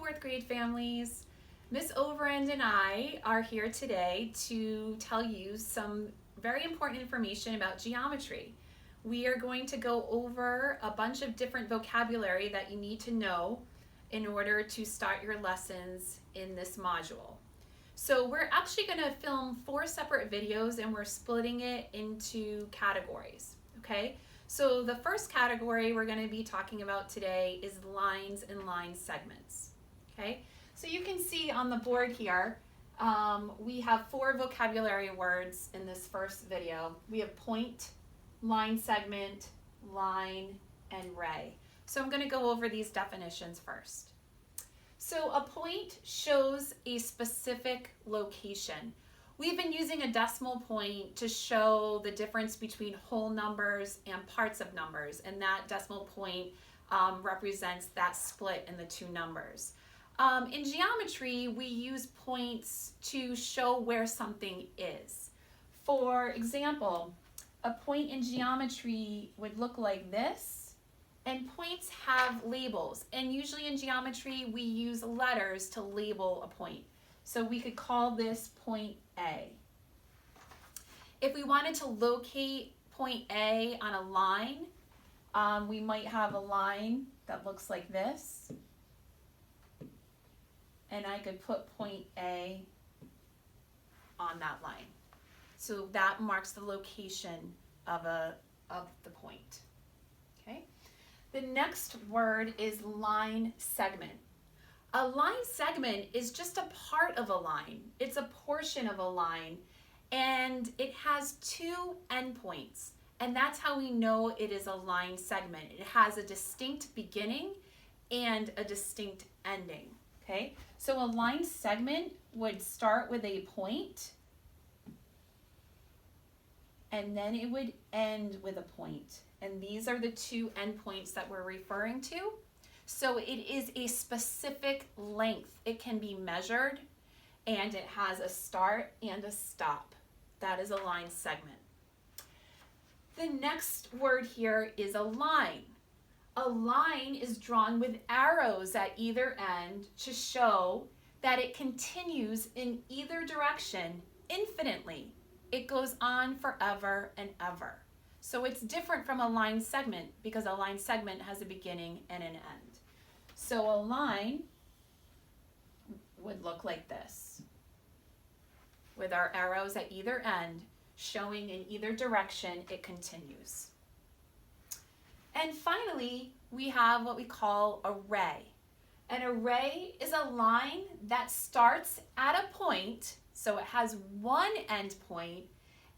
fourth grade families. Miss Overend and I are here today to tell you some very important information about geometry. We are going to go over a bunch of different vocabulary that you need to know in order to start your lessons in this module. So we're actually going to film 4 separate videos and we're splitting it into categories, okay? So the first category we're going to be talking about today is lines and line segments, okay? So you can see on the board here, we have 4 vocabulary words in this first video. We have point, line segment, line, and ray. So I'm going to go over these definitions first. So a point shows a specific location. We've been using a decimal point to show the difference between whole numbers and parts of numbers, and that decimal point represents that split in the 2 numbers. In geometry, we use points to show where something is. For example, a point in geometry would look like this, and points have labels, and usually in geometry we use letters to label a point. So we could call this point A. If we wanted to locate point A on a line, we might have a line that looks like this, and I could put point A on that line. So that marks the location of the point. Okay. The next word is line segment. A line segment is just a part of a line. It's a portion of a line, and it has 2 endpoints, and that's how we know it is a line segment. It has a distinct beginning and a distinct ending. Okay, so a line segment would start with a point, and then it would end with a point. And these are the 2 endpoints that we're referring to. So it is a specific length. It can be measured, and it has a start and a stop. That is a line segment. The next word here is a line. A line is drawn with arrows at either end to show that it continues in either direction infinitely. It goes on forever and ever. So it's different from a line segment because a line segment has a beginning and an end. So a line would look like this, with our arrows at either end showing in either direction it continues. And finally, we have what we call a ray. An array is a line that starts at a point, so it has one end point,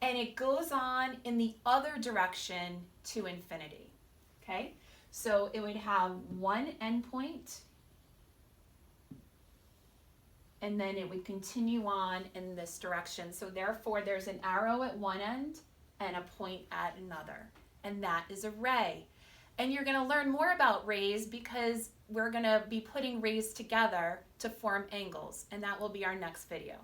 and it goes on in the other direction to infinity. Okay? So it would have one endpoint, and then it would continue on in this direction. So therefore, there's an arrow at one end and a point at another, and that is a ray. And you're going to learn more about rays because we're going to be putting rays together to form angles, and that will be our next video.